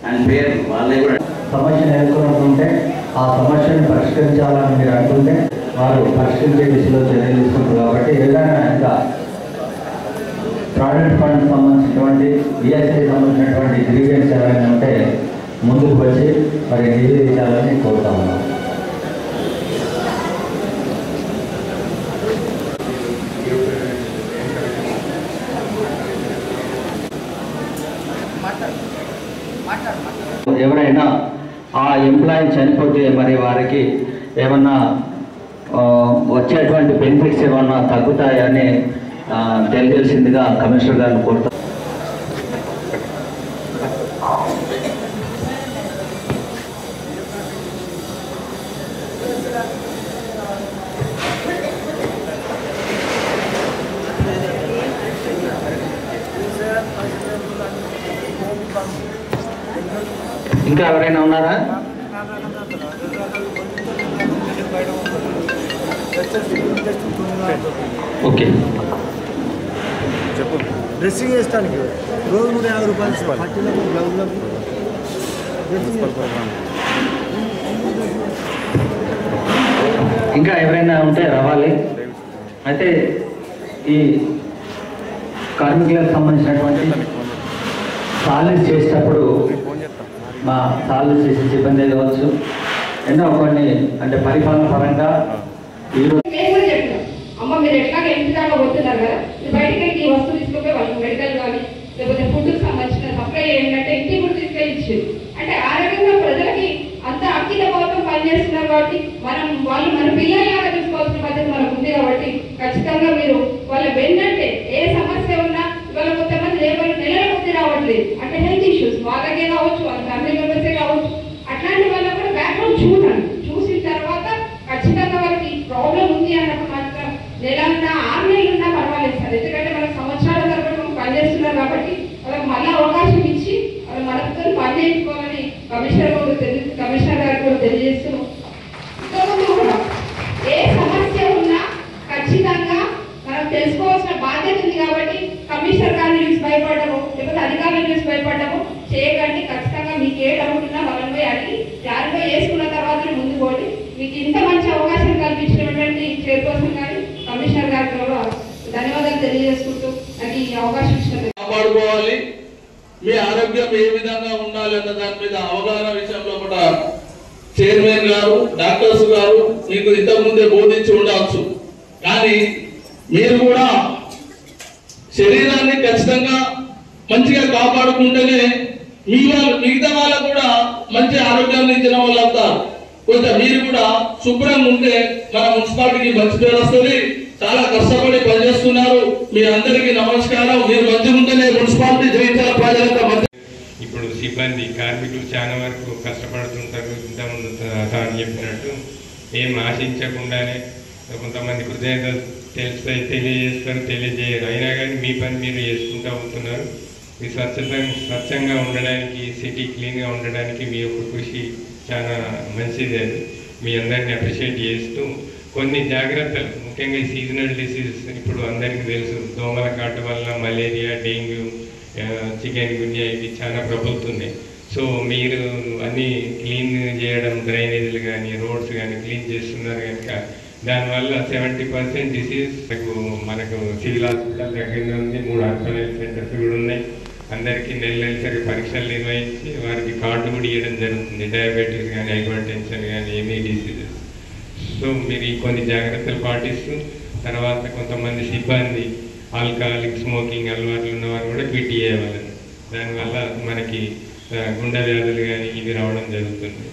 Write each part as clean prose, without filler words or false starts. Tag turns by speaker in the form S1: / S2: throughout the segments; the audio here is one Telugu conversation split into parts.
S1: అండ్ పేరు వాళ్ళే కూడా సమస్యను ఎదుర్కొంటుంటే ఆ సమస్యను పరిష్కరించాలని మీరు అనుకుంటే వారు పరిష్కరించే దిశలో చర్యలు తీసుకుంటారు. కాబట్టి ఏదైనా ఇంకా ప్రావిడెంట్ ఫండ్ సంబంధించినటువంటి ఈఎస్ఐ సంబంధించినటువంటి గ్రీవెన్స్ ఎవరైనా ఉంటే ముందుకు వచ్చి మరి నివేదించాలని కోరుతా ఉన్నాం. ఎవరైనా ఆ ఎంప్లాయీ చనిపోతే మరి వారికి ఏమన్నా వచ్చేటువంటి బెనిఫిట్స్ ఏమన్నా తగ్గుతాయని తెలియాల్సిందిగా కమిషనర్ గారిని కోరుతాం. ఇంకా ఎవరైనా ఉన్నారా? ఓకే
S2: చెప్పు. డ్రెస్సింగ్ వేస్తానికి రోజు 150 రూపాయలు పట్టిలకు బ్లౌజ్లకు
S1: ఇంకా ఎవరైనా ఉంటే రావాలి. అయితే ఈ కార్మికులకు సంబంధించినటువంటి సాలరీస్ చేసేటప్పుడు మా సాలరీస్ చేసే సిబ్బంది కావచ్చు ఎన్నో కొన్ని అంటే పరిపాలన పరంగా ఈరోజు
S3: అమ్మ మీరు ఎట్లాగా ఎంపికగా పోతున్నారు కదా, బయటకి ఈ వస్తువు తీసుకుపోయి వాళ్ళకి మెడికల్ కానీ లేకపోతే ఫుడ్కి సంబంధించిన సప్లై ఏంటంటే ఇంటికి కూడా తీసుకెళ్ళి అంటే ఆరోగ్యంగా ప్రజలకి అంత అఖిల భాగం పనిచేస్తున్నారు. కాబట్టి వాళ్ళు మన పిల్లల్లాగా చూసుకోవాల్సిన పద్ధతి మనకు ఉంది. కాబట్టి ఖచ్చితంగా మీరు వాళ్ళ వెన్నంటే ఏ సమస్య ఉన్నా ఇవాళ కొంతమంది లేబర్ నెలల కొద్ది రావట్లేదు అంటే హెల్త్ ఇష్యూస్ వాళ్ళకే కావచ్చు, వాళ్ళ ఫ్యామిలీ మెంబర్సే కావచ్చు. అట్లాంటి వాళ్ళ కూడా బ్యాక్గ్రౌండ్ చూడండి. చూసిన తర్వాత ఖచ్చితంగా వాళ్ళకి ప్రాబ్లం ఉంది అన్నప్పుడు మాత్రం నెలన్నా 6 నెలలున్నా పర్వాలేదు సార్. ఎందుకంటే మనకు సంవత్సరాల తరబడి మనం పనిచేస్తున్నారు కాబట్టి వాళ్ళకి మళ్ళీ అవకాశం ఇచ్చి వాళ్ళు మనతో పని చేయించుకోవాలని కమిషనర్ గారు కూడా తెలియజేస్తున్నాం. కూడా ఏ సమస్య ఉన్నా ఖచ్చితంగా మనం తెలుసుకోవాల్సిన బాధ్యత ఉంది. కాబట్టి కమిషనర్ గారిని చూసి భయపడము లేకపోతే అధికారులను చూసి భయపడము చేయకండి. ఖచ్చితంగా మీకు ఏ డౌట్ ఉన్నా వాళ్ళని పోయి అడిగి క్లారిఫై చేసుకున్న తర్వాత ముందు పోండి. మీకు ఇంత మంచి అవకాశం కల్పించినటువంటి చైర్పర్సన్ గారి కమిషనర్ గారికి కూడా ధన్యవాదాలు తెలియజేసుకుంటూ నాకు ఈ అవకాశం ఇచ్చినందుకు.
S4: కాపాడుకోవాలి, మీ ఆరోగ్యం ఏ విధంగా ఉండాలి అన్న దాని మీద అవగాహన విషయంలో కూడా చైర్మన్ గారు డాక్టర్స్ గారు మీకు ఇంతకుముందే బోధించి ఉండవచ్చు. కానీ మీరు కూడా శరీరాన్ని ఖచ్చితంగా మంచిగా కాపాడుకుంటేనే మిగతా వాళ్ళకు కూడా మంచి ఆరోగ్యాన్ని ఇచ్చిన వాళ్ళు అవుతారు. కొంచెం మీరు కూడా శుభ్రంగా ఉంటే మన మున్సిపాలిటీకి మంచి పేరు వస్తుంది. చాలా కష్టపడి పనిచేస్తున్నారు. మీ అందరికీ నమస్కారం. మీరు మంచిగా ఉంటేనే మున్సిపాలిటీ జయించాల ప్రజలంతా మంచి.
S5: ఇప్పుడు సిబ్బంది కార్మికులు చాలా వరకు కష్టపడుతుంటారు. ఇంతకుముందు సార్ చెప్పినట్టు ఏం ఆశించకుండానే కొంతమంది కృతజ్ఞతలు తెలియజేస్తారు, తెలియజేయరు. అయినా కానీ మీ పని మీరు చేసుకుంటూ అవుతున్నారు. మీ స్వచ్ఛంగా ఉండడానికి, సిటీ క్లీన్గా ఉండడానికి మీ యొక్క కృషి చాలా మంచిది. అది మీ అందరినీ అప్రిషియేట్ చేస్తూ కొన్ని జాగ్రత్తలు, ముఖ్యంగా ఈ సీజనల్ డిసీజ్ ఇప్పుడు అందరికీ తెలుసు. దోమల కాటు వల్ల మలేరియా, డెంగ్యూ, చికెన్ గున్యా ఇవి చాలా ప్రబలుతున్నాయి. సో మీరు అన్నీ క్లీన్ చేయడం, డ్రైనేజీలు కానీ రోడ్స్ కానీ క్లీన్ చేస్తున్నారు కనుక దానివల్ల 70% డిసీజ్ మనకు సివిల్ హాస్పిటల్ దగ్గరనే ఉంది. 3 అర్బన్ హెల్త్ సెంటర్స్ కూడా ఉన్నాయి. అందరికీ నెలసరి పరీక్షలు నిర్వహించి వారికి కార్డు కూడా ఇవ్వడం జరుగుతుంది. డయాబెటీస్ కానీ, హైపర్ టెన్షన్ కానీ, ఏమీ డిసీజెస్. సో మీరు కొన్ని జాగ్రత్తలు పాటిస్తూ తర్వాత కొంతమంది సిబ్బంది ఆల్కహాలిక్, స్మోకింగ్ అలవాట్లు ఉన్నవారు కూడా క్విట్ చేయవాలి. దానివల్ల మనకి గుండె వ్యాధులు కానీ ఇవి రావడం జరుగుతుంది.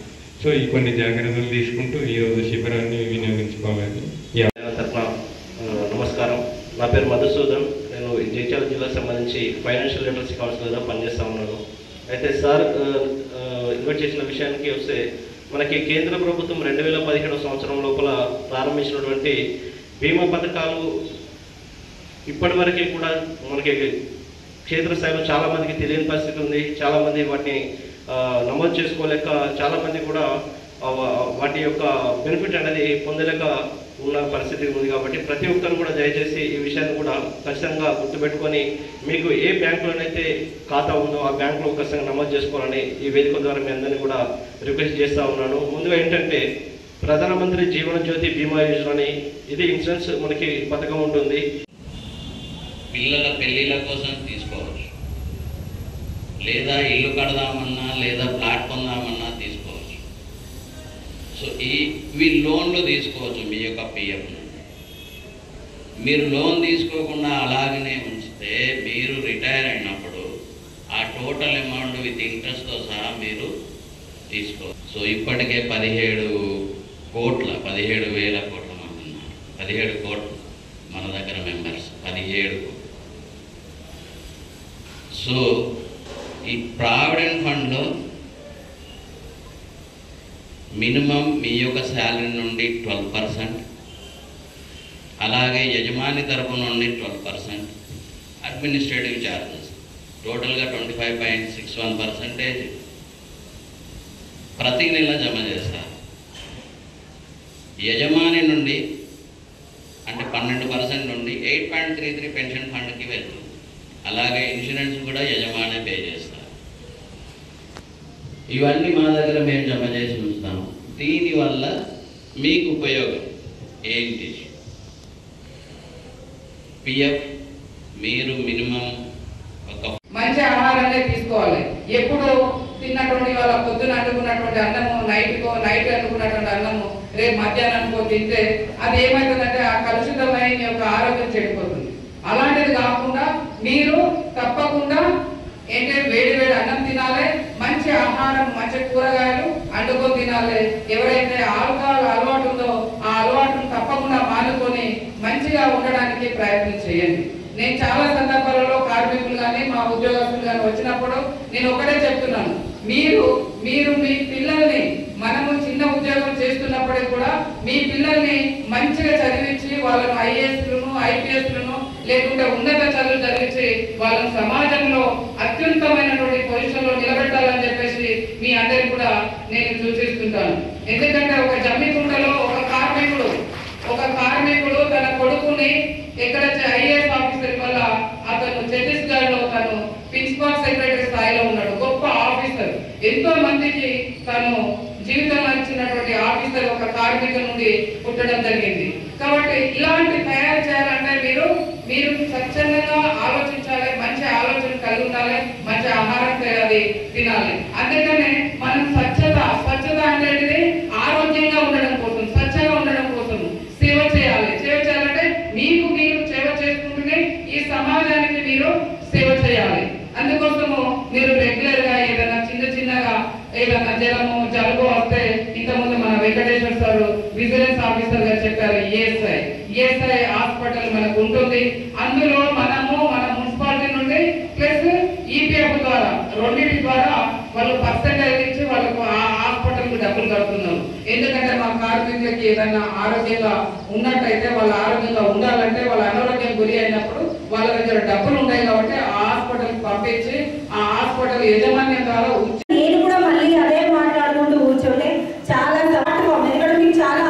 S5: సో ఈ కొన్ని జాగ్రత్తలు తీసుకుంటూ ఈరోజు శిబిరాన్ని వినియోగించుకోవాలి.
S6: నమస్కారం, నా పేరు మధుసూదన్. నేను జగిత్యాల జిల్లాకు సంబంధించి ఫైనాన్షియల్ లిటరసీ కౌన్సిలర్గా పనిచేస్తూ ఉన్నాను. అయితే సార్ ఇన్వైట్ చేసిన విషయానికి వస్తే మనకి కేంద్ర ప్రభుత్వం 2017 సంవత్సరం లోపల ప్రారంభించినటువంటి బీమా పథకాలు ఇప్పటి వరకు కూడా మనకి క్షేత్రస్థాయిలో చాలామందికి తెలియని పరిస్థితి ఉంది. చాలామంది వాటిని నమోదు చేసుకోలేక చాలామంది కూడా వాటి యొక్క బెనిఫిట్ అనేది పొందలేక ఉన్న పరిస్థితి ఉంది. కాబట్టి ప్రతి ఒక్కరు కూడా దయచేసి ఈ విషయాన్ని కూడా ఖచ్చితంగా గుర్తుపెట్టుకొని మీకు ఏ బ్యాంకులోనైతే ఖాతా ఉందో ఆ బ్యాంకులో ఖచ్చితంగా నమోదు చేసుకోవాలని ఈ వేదిక ద్వారా మీ అందరినీ కూడా రిక్వెస్ట్ చేస్తూ ఉన్నాను. ముందుగా ఏంటంటే ప్రధానమంత్రి జీవన జ్యోతి బీమా యోజన అని ఇది ఇన్సూరెన్స్ మనకి పథకం ఉంటుంది.
S7: పిల్లల పెళ్ళిళ్ళ కోసం తీసుకోవచ్చు, లేదా ఇల్లు కడదామన్నా లేదా ప్లాట్ పొందామన్నా తీసుకోవచ్చు. సో ఇవి లోన్లు తీసుకోవచ్చు. మీ యొక్క పిఎఫ్ మీరు లోన్ తీసుకోకుండా అలాగనే ఉంచితే మీరు రిటైర్ అయినప్పుడు ఆ టోటల్ అమౌంట్ విత్ ఇంట్రెస్ట్తో సహా మీరు తీసుకోవచ్చు. సో ఇప్పటికే 17,000 కోట్ల మంది ఉన్నారు. 17 కోట్లు మన దగ్గర మెంబర్స్ 17 కోట్లు. సో ఈ ప్రావిడెంట్ ఫండ్లో మినిమం మీ యొక్క శాలరీ నుండి 12%, అలాగే యజమాని తరపు నుండి 12%, అడ్మినిస్ట్రేటివ్ ఛార్జెస్ టోటల్గా 25.61% ప్రతి నెల జమ చేస్తారు. యజమాని నుండి అంటే 12% నుండి 8.33 పెన్షన్ ఫండ్కి వెళ్తుంది. అలాగే ఇన్సూరెన్స్ కూడా యజమానే పే చేస్తారు. ఇవన్నీ మా దగ్గర మేము జమ చేసి ఉంచుతాము. దీనివల్ల మీకు ఉపయోగం ఏంటి? పిఎఫ్ మీరు మినిమం ఒక
S3: మంచి ఆహారాన్ని తీసుకోవాలి. ఎప్పుడు తిన్నటువంటి వాళ్ళ పొద్దున అనుకున్నటువంటి అన్నము నైట్ అనుకున్నటువంటి అన్నము రేపు మధ్యాహ్నం తింటే అది ఏమవుతుందంటే ఆ కలుషితమైన యొక్క ఆరోగ్యం చెడిపోతుంది. అలాంటిది కాకుండా మీరు తప్పకుండా ఏంటంటే వేడి అన్నం తినాలి, మంచి ఆహారం, మంచి కూరగాయలు వండుకొని తినాలి. ఎవరైతే ఆల్కహాల్ అలవాటు ఉందో ఆ అలవాటును తప్పకుండా మానుకొని మంచిగా ఉండడానికి ప్రయత్నం చేయండి. నేను చాలా సందర్భాలలో కార్మికులు కానీ మా ఉద్యోగస్తులు కానీ వచ్చినప్పుడు నేను ఒకటే చెప్తున్నాను, మీరు మీ పిల్లల్ని, మనము చిన్న ఉద్యోగం చేస్తున్నప్పటికీ కూడా మీ పిల్లల్ని మంచిగా చదివించి వాళ్ళను ఐఏఎస్లను ఐపీఎస్లను లేకుంటే ఉన్నత చదువులు చదివించి వాళ్ళని సమాజంలో అత్యున్నతమైనటువంటి పొజిషన్లో నిలబెట్టాలని చెప్పేసి మీ అందరికి కూడా నేను సూచిస్తుంటాను. ఎందుకంటే ఒక జమ్మికుంటలో ఒక కార్మికుడు తన కొడుకుని ఎక్కడ ఐఏఎస్ ఆఫీసర్ వల్ల అతను ఛత్తీస్గఢ్ లో తను ప్రిన్సిపల్ సెక్రటరీ స్థాయిలో ఉన్నాడు. గొప్ప ఆఫీసర్, ఎంతో మందికి తను జీవితంలో ఇచ్చినటువంటి ఆఫీసర్ ఒక కార్మిక నుండి పుట్టడం జరిగింది. కాబట్టి ఇలాంటి తయారు చేయాలంటే మీరు స్వచ్ఛందంగా ఆలోచించాలి, మంచి ఆలోచన కలిగి ఉండాలి, మంచి ఆహారం తినాలి. అందుకనే మనం స్వచ్ఛత అంటే ఆరోగ్యంగా ఉండడం కోసం, స్వచ్ఛంగా ఉండడం కోసం సేవ చేయాలి. సేవ చేయాలంటే మీరు సేవ చేసుకుంటూనే ఈ సమాజానికి మీరు సేవ చేయాలి. అందుకోసము మీరు రెగ్యులర్ గా ఏదైనా చిన్నగా ఏదైనా జలుబు వస్తే ఇంతకుముందు మన వెంకటేశ్వర సార్ విజిలెన్స్ ఆఫీసర్ గా చెప్పారు, ఈఎస్ఐ హాస్పిటల్ మనకు ఉంటుంది. అందులో మన మున్సిపాలిటీ నుండి ప్లస్ ఈపీఎఫ్ ద్వారా రెండింటి ద్వారా వాళ్ళు పర్సెంటేజ్ ఇచ్చి వాళ్ళకు ఆ హాస్పిటల్ కు డబ్బులు కడుతున్నారు. ఎందుకంటే మా కార్మికులకి ఏదైనా ఆరోగ్యంగా ఉన్నట్టయితే, వాళ్ళ ఆరోగ్యంగా ఉండాలంటే, వాళ్ళ అనారోగ్యం గురి అయినప్పుడు వాళ్ళ దగ్గర డబ్బులు ఉంటాయి కాబట్టి ఆ హాస్పిటల్ పంపించి ఆ హాస్పిటల్ యజమాన్యం ద్వారా
S8: నేను కూడా మళ్ళీ అదే మాట్లాడుకుంటూ కూర్చోండి. చాలా ఎందుకంటే మీకు చాలా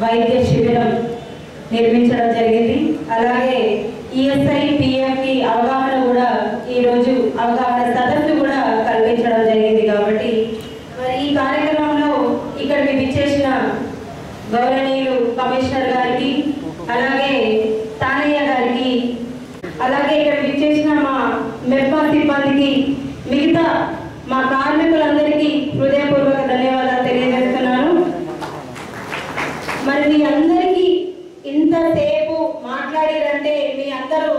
S8: వైద్య శిబిరం నిర్మించడం జరిగింది. అలాగే ఈఎస్ఐ పిఎఫ్ కి అవగాహన కూడా ఈరోజు అవగాహన సదస్సు కూడా కల్పించడం జరిగింది. కాబట్టి మరి ఈ కార్యక్రమంలో ఇక్కడ మేము ఇచ్చేసిన గౌరవనీయులు కమిషనర్ గారికి, అలాగే తానయ్య గారికి, అలాగే ఇక్కడ ఇచ్చేసిన మా మెప్పా సిబ్బందికి, మిగతా మా కార్మికులందరికీ హృదయపూర్వక ధన్యవాదాలు తెలియజేస్తున్నాను. మరి మీ అందరికీ ఇంతసేపు మాట్లాడారంటే మీ అందరూ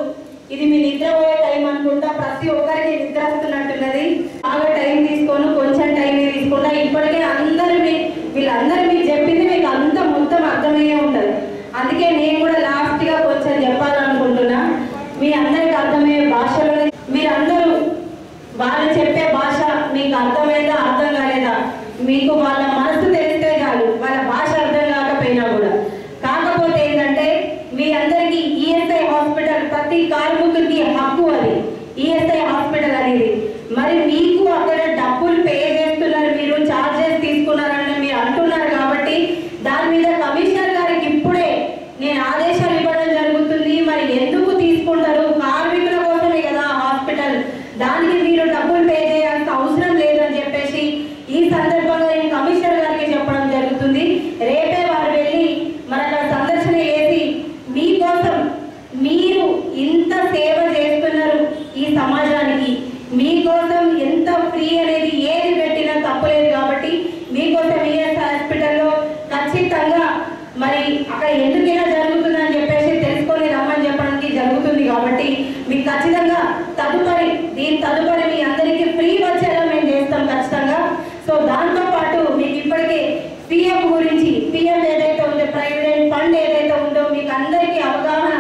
S8: ఇది మీ నిద్రపోయే టైం అనుకుంటా. ప్రతి ఒక్కరికి నిద్ర వస్తున్నట్టున్నది. బాగా టైం తీసుకొని కొంచెం టైం తీసుకుంటా. ఇప్పటికే వీళ్ళందరూ మీకు చెప్పింది మీకు అంత మొత్తం అర్థమయ్యే ఉంటుంది. అందుకే నేను కూడా లాస్ట్ గా కొంచెం చెప్పాలనుకుంటున్నా. మీ అందరికి అర్థమయ్యే భాషలో మీరందరూ వాళ్ళు చెప్పే భాష మీకు అర్థమైందా అర్థం కాలేదా, మీకు వాళ్ళ మనసు తెలిస్తే చాలు, వాళ్ళ భాష అర్థం కాకపోయినా కూడా. కాకపోతే ఏంటంటే మీ అందరికీ ఈఎస్ఐ హాస్పిటల్ ప్రతి కార్మికుడికి హక్కు, అది ఈఎస్ఐ హాస్పిటల్ అనేది. మరి మీకు అక్కడ డబ్బులు పే చేస్తున్నారు, మీరు చార్జెస్ తీసుకున్నారని మీరు హాస్పిటల్, దానికి మీరు డబ్బులు పే చేయాల్సిన అవసరం లేదు అని చెప్పేసి ఈ సందర్భంగా నేను కమిషనర్ గారికి చెప్పడం జరుగుతుంది. రేపే వారు వెళ్ళి మన సందర్శన చేసి మీకోసం మీరు ఇంత సేవ చేస్తున్నారు ఈ సమాజానికి, మీకోసం ఎంత ఫ్రీ అనేది ఏది పెట్టినా తప్పలేదు కాబట్టి మీకోసం ఈఎస్ హాస్పిటల్లో ఖచ్చితంగా మరి అక్కడ ఎందుకు ఇలా జరుగుతుందని చెప్పేసి తెలుసుకొని రమ్మని చెప్పడానికి జరుగుతుంది. కాబట్టి మీకు ఖచ్చితంగా దీని తదుపరి మీ అందరికీ ఫ్రీ వచ్చేలా మేము చేస్తాం ఖచ్చితంగా. సో దాంతో పాటు మీకు ఇప్పటికే పిఎఫ్ గురించి, పిఎఫ్ ఏదైతే ఉందో ప్రైవేట్ ఫండ్ ఏదైతే ఉందో మీకు అందరికీ అవగాహన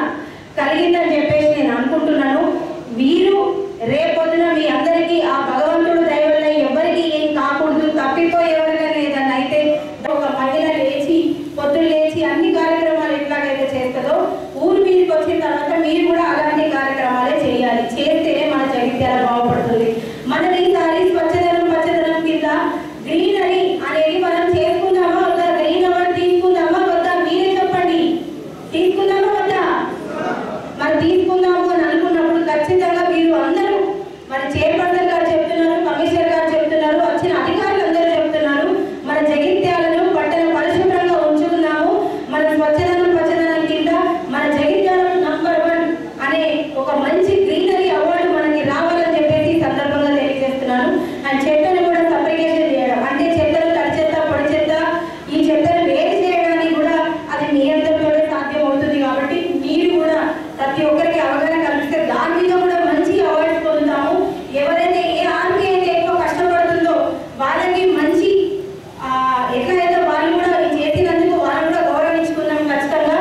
S8: కలిగిందని చెప్పేసి నేను అనుకుంటున్నాను. మీరు రేపొద్దున మీ అందరికీ ఆ భగవంతుడు దయ వల్ల ఎవరికి ఏం కాకూడదు, తప్పిపోయి ఎవరికైనా ఏదన్నా అయితే ఒక మహిళ లేచి పొద్దున్న లేచి అన్ని కార్యక్రమాలు ఎట్లాగైతే చేస్తుందో ఊరు మీదకి వచ్చిన తర్వాత మీరు కూడా అలాంటి కార్యక్రమాలే చేయాలి. చేస్తేనే మన జగిత్యాల బాగుపడుతుంది. మనం ఈసారి పచ్చదనం కింద గ్రీనరీ అనేది మనం చేసుకుందామా వద్దా? గ్రీన్ అవార్డు తీసుకుందామా వద్దా? మీరే చెప్పండి. తీసుకుందామా వద్దా? మరి తీసుకుందాము అని అనుకున్నప్పుడు ఖచ్చితంగా మీరు అందరూ మన చైర్పర్సన్ గారు చెప్తున్నారు, కమిషనర్ గారు చెప్తున్నారు, వచ్చిన అధికారులు అందరూ చెప్తున్నారు, మన జగిత్యాలను పట్టణ పరిశుభ్రంగా ఉంచుకున్నాము. మన పచ్చదనం కింద మన జగిత్యాల నంబర్ 1 అనే ఒక మంచి గ్రీనరీ అవార్డు మనకి రావాలని చెప్పేసి ఈ సందర్భంగా తెలియజేస్తున్నాను. అండ్ చెత్తను కూడా సపరేషన్ చేయడం, అంటే చెత్తను తడి చెత్త పొడి చెత్త ఈ చెత్తను వేరు చేయడానికి కూడా అది మీ అందరితోనే సాధ్యం అవుతుంది. కాబట్టి మీరు కూడా ప్రతి ఒక్కరికి అవగాహన కల్పిస్తే దాని మీద కూడా మంచి అవార్డ్స్ పొందుతాము. ఎవరైతే ఏ ఆర్మీ అయితే ఎక్కువ కష్టపడుతుందో వాళ్ళకి మంచి ఎట్లయితే వాళ్ళు కూడా చేసినందుకు వాళ్ళు కూడా గౌరవించుకున్నాం. ఖచ్చితంగా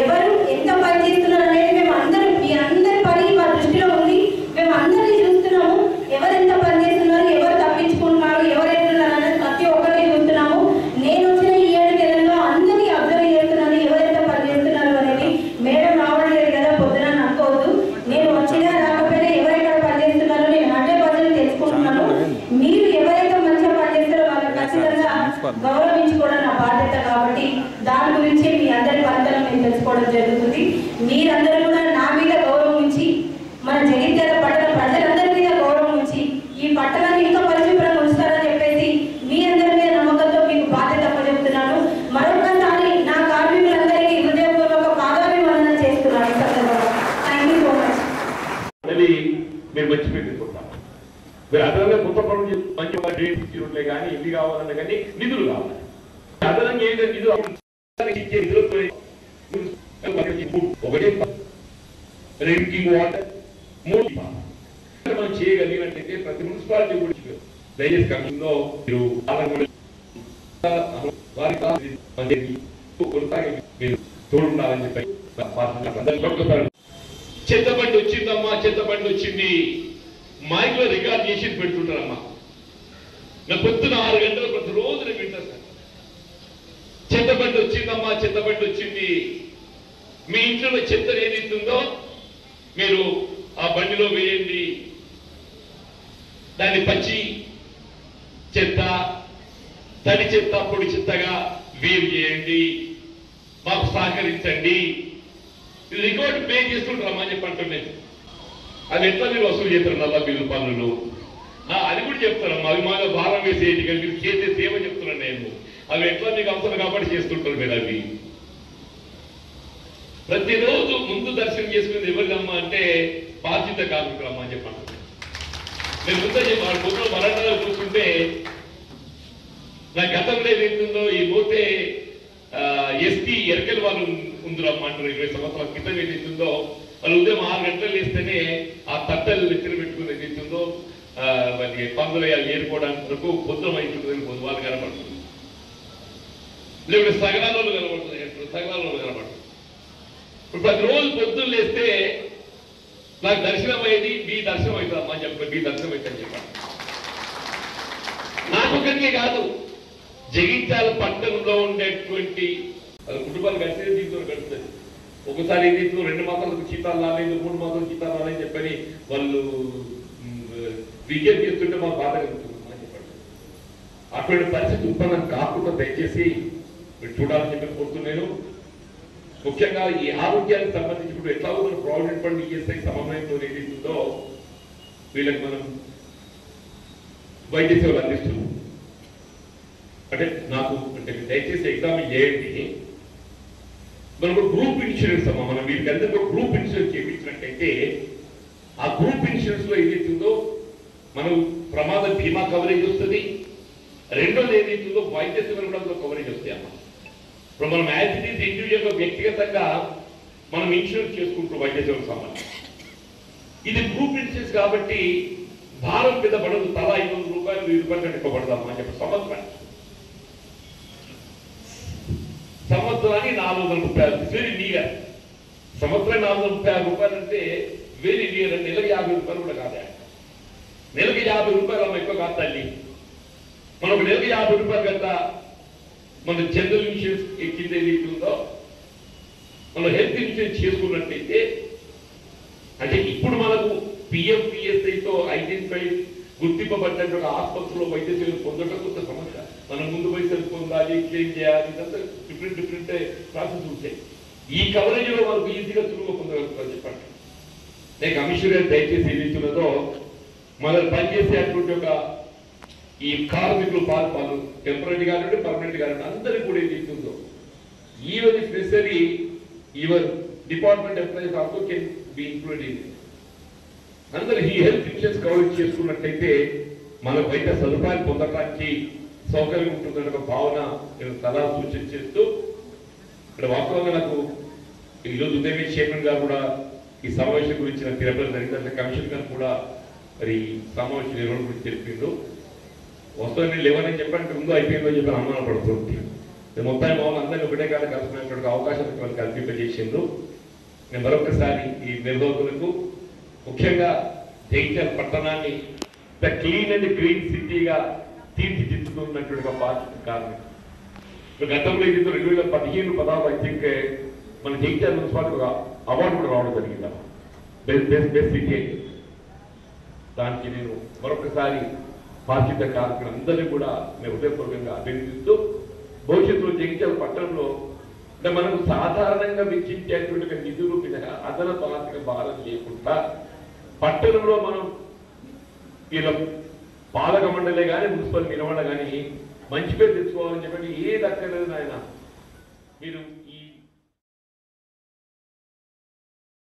S8: ఎవరు ఎంత పని చేస్తున్నారు అనేది మేము అందరూ మీ అందరి పని మా దృష్టిలో ఉంది. మేము అందరినీ చూస్తున్నాము, ఎవరు ఎంత పని చేస్తున్నారు, ఎవరు తప్పించుకుంటున్నారు, ఎవరు ఎట్లున్నారు అనేది ప్రతి ఒక్కరిని చూస్తున్నాము. నేను వచ్చిన ఈ 7 నెలల్లో అందరినీ అబ్జర్వ్ చేస్తున్నాను, ఎవరెంత పని చేస్తున్నారు అనేది. మేడం రావడం లేదు కదా పొద్దున అనుకోవద్దు, నేను వచ్చినా రాకపోయినా ఎవరెక్కడ పని చేస్తున్నారో నేను 100% తెలుసుకుంటున్నాను. మీరు ఎవరైతే మంచిగా పని చేస్తారో వాళ్ళని ఖచ్చితంగా గౌరవించుకోవడం నా బాధ్యత. కాబట్టి దాని గురించి మీ అందరి పనితనం నేను తెలుసుకోవడం జరుగుతుంది. మీరందరూ కూడా నా మీద గౌరవం ఉంచి, మన జగిత్యాల పట్టణ ప్రజలందరి మీద గౌరవం ఉంచి ఈ పట్టణాన్ని ఇంకా పరిశుభ్రంగా ఉంచుతారని చెప్పేసి మీ అందరి మీద నమ్మకంతో మీకు బాధ్యత అప్పచెప్తున్నాను. మరొకసారి నా కార్మికులందరికీ హృదయపూర్వక పాదాభివందనం చేస్తున్నాను. Thank you so much.
S9: మీరు మర్చిపెట్టుకుంటాం. మీరు అదనంగా కొత్త పనులు మంచి డేట్లే కానీ ఇవి కావాలన్నా కానీ నిధులు కావాలి. అదనంగా ఏంటంటే నిధులు ఒకటే డ్రింకింగ్ వాటర్ 3 మనం చేయగలిగినట్టయితే ప్రతి మున్సిపాలిటీ కూడా దయచేసి కమిషన్లో మీరు మీరు తోడున్నారని చెప్పి చెత్తబండి వచ్చిందమ్మా, చెత్తబండి వచ్చింది మైక్లో రికార్డ్ చేసి పెడుతుంటారమ్మా. నా పొద్దున 6 గంటలు ప్రతిరోజు నేను వింటాను సార్. చెత్తబండి వచ్చిందమ్మా, చెత్తబండి వచ్చింది. మీ ఇంట్లో చెత్త ఏదైతుందో మీరు ఆ బండిలో వేయండి. దాన్ని పచ్చి చెత్త, తడి చెత్త, పొడి చెత్తగా వేరు చేయండి. మాకు సహకరించండి. ఇది రికార్డు పే చేస్తుంటారమ్మా అని చెప్పి అంటున్నాను. అది ఎట్లా మీరు వసూలు చేస్తారు? నల్ల బిల్లు పన్నులు అది కూడా చెప్తారమ్మా. అవి మాకు భారం వేసేటి కానీ మీరు చేసే సేవ చెప్తున్నాను నేను. అవి ఎట్లా మీకు అవసరం కాబట్టి చేస్తుంటారు మీరు. అవి ప్రతిరోజు ముందు దర్శనం చేసుకునేది ఎవరిదమ్మా అంటే బాధ్యత కార్మికులమ్మా అని చెప్పండి. నేను ముందే చెప్పాను, పొద్దున మరాఠాలో చూస్తుంటే నా గతంలో ఏదైతుందో ఈ పోతే ఎస్టీ ఎరకల వాళ్ళు ఉందిరమ్మా అంటారు. 20 సంవత్సరాల క్రితం ఏదైతుందో వాళ్ళు ఉదయం 6 గంటలు వేస్తేనే ఆ తట్టలు ఎత్తులు పెట్టుకుని ఏదైతుందో మరి పందులు ఏరుకోవడానికి వరకు పొద్దున అవుతుందని పొద్దు వాళ్ళు కనపడుతుంది. లేకపోతే సగనాలు కనపడుతుంది, సగనాలు కనపడుతుంది. ఇప్పుడు ప్రతిరోజు పొద్దున్న లేస్తే నాకు దర్శనం అయ్యేది మీ దర్శనం అవుతుందమ్మా అని చెప్పి, మీ దర్శనం అవుతుందని చెప్పాను. నాకొక్కరికే కాదు, జగిత్యాల పట్టణంలో ఉండేటువంటి కుటుంబాలు కలిసేది దీంతో గడుస్తుంది. ఒకసారి దీంట్లో 2 మాసాలకు చీతాలు రాలేదు, 3 మాసాలు చీతాలు రాలేదని చెప్పని వాళ్ళు విజ్ఞప్తి చేస్తుంటే మాకు బాధ కలుగుతుంది అని చెప్పండి. అటువంటి పరిస్థితి ఉత్పన్నం కాకుండా దయచేసి మీరు చూడాలని చెప్పి కోరుతున్నాను. ముఖ్యంగా ఈ ఆరోగ్యానికి సంబంధించి ఇప్పుడు ఎట్లా ప్రావిడెంట్ ఫండ్ ఈఎస్ఐ సమన్వయంతో ఏదైతుందో వీళ్ళకి మనం వైద్య సేవలు అందిస్తున్నాం. అంటే నాకు అంటే దయచేసి ఎగ్జామ్ చేయండి, మనకు గ్రూప్ ఇన్సూరెన్స్ అమ్మా, మనం వీళ్ళకి అందరికీ గ్రూప్ ఇన్సూరెన్స్ చేయించినట్టయితే ఆ గ్రూప్ ఇన్సూరెన్స్ లో ఏదైతుందో మనం ప్రమాద బీమా కవరేజ్ వస్తుంది, రెండోది ఏదైతుందో వైద్య సేవలు కూడా కవరేజ్ వస్తాయి అమ్మా. ఇప్పుడు మనం యాజ్ ఇట్ ఈజ్ ఇండివిజువల్గా వ్యక్తిగతంగా మనం ఇన్సూరెన్స్ చేసుకుంటాం వైద్య సేవలకు సంబంధించి. ఇది గ్రూప్ ఇన్సూరెన్స్ కాబట్టి భారం మీద పడదు, తలా 500 రూపాయలు 1000 రూపాయలు కట్టుకోబడదాం అని చెప్పి సంవత్సరానికి 400 రూపాయలు వెరీ నియర్. సంవత్సరానికి 436 రూపాయలు అంటే వెరీ నియర్. నెలకి 50 రూపాయలు కూడా కాదా, నెలకి 50 రూపాయలు అమ్మ ఎక్కువ కాదు తల్లి. మనకు నెలకి 50 రూపాయలు కదా మన జనరల్ ఇన్సూరెన్స్ కింద ఏదైతుందో మనం హెల్త్ ఇన్సూరెన్స్ చేసుకున్నట్టయితే, అంటే ఇప్పుడు మనకు పిఎఫ్పిఎస్ఐతో ఐడెంటిఫై గుర్తింపబడ్డ ఆసుపత్రిలో వైద్య సేవలు పొందడం కొంత సమస్య. మనం ముందు పైసలు పొందాలి, క్లెయిమ్ చేయాలి, ఇదంతా డిఫరెంట్ ప్రాసెస్ ఉంటాయి. ఈ కవరేజ్ లో మనకు ఈజీగా సులువుగా పొందగలుగుతారు. చెప్పండి, నేను కమిషనర్ దయచేసి ఏదైతున్నదో మన పనిచేసే అటువంటి ఒక ఈ కార్మికులు వాళ్ళు టెంపరీ కానివ్వండి పర్మనెంట్ కానివ్వండి అందరికీ కూడా ఏదైతుందో even if necessary your department employees also can be included. అందరూ ఈ హెల్త్ ఇన్సూరెన్స్ కవరేజ్ చేసుకున్నట్టయితే మన వైద్య సదుపాయాలు పొందడానికి సౌకర్యం ఉంటుందనే ఒక భావన నేను సలహా సూచన చేస్తూ, ఇక్కడ వాస్తవంగా నాకు ఈరోజు ఉదయం చైర్మన్ గారు కూడా ఈ సమావేశం గురించి నాకు తిరపతి జరిగిందంటే కమిషన్ గారు కూడా మరి సమావేశం నిర్వహణ గురించి తెలిపిండు. వస్తాను నేను లేవని చెప్పంటే ముందు అయిపోయిందో చెప్పి అనుమానం పడుతుంది. నేను మొత్తం మామూలు అందరినీ ఒకటే కాదు కలిసినటువంటి అవకాశం వాళ్ళు కల్పింపజేసిండ్రు. నేను మరొకసారి ఈ నిర్వాహకులకు ముఖ్యంగా జగిత్యాల పట్టణాన్ని ద క్లీన్ అండ్ గ్రీన్ సిటీగా తీర్చిదిద్దుతున్నటువంటి బాధ్యత కార్మికులు. గతంలో ఇది 2015-16 ఐ థింక్ మన జగిత్యాల మున్సిపాలిటీ ఒక అవార్డు కూడా రావడం జరిగిందా బెస్ట్ సిటీ. దానికి నేను మరొకసారి బాధ్యత కార్మికులందరినీ కూడా నేను హృదయపూర్వకంగా అభినందిస్తూ, భవిష్యత్తులో జగిత్యాల పట్టణంలో అంటే మనకు సాధారణంగా వెచ్చించేటువంటి నిధులు అదనపు ఆర్థిక భారం లేకుండా పట్టణంలో మనం ఇలా పాలక మండలే కానీ మున్సిపల్ నిర్వహణ కానీ మంచి పేరు తెచ్చుకోవాలని చెప్పండి. ఏది అక్కర్లేదు ఆయన మీరు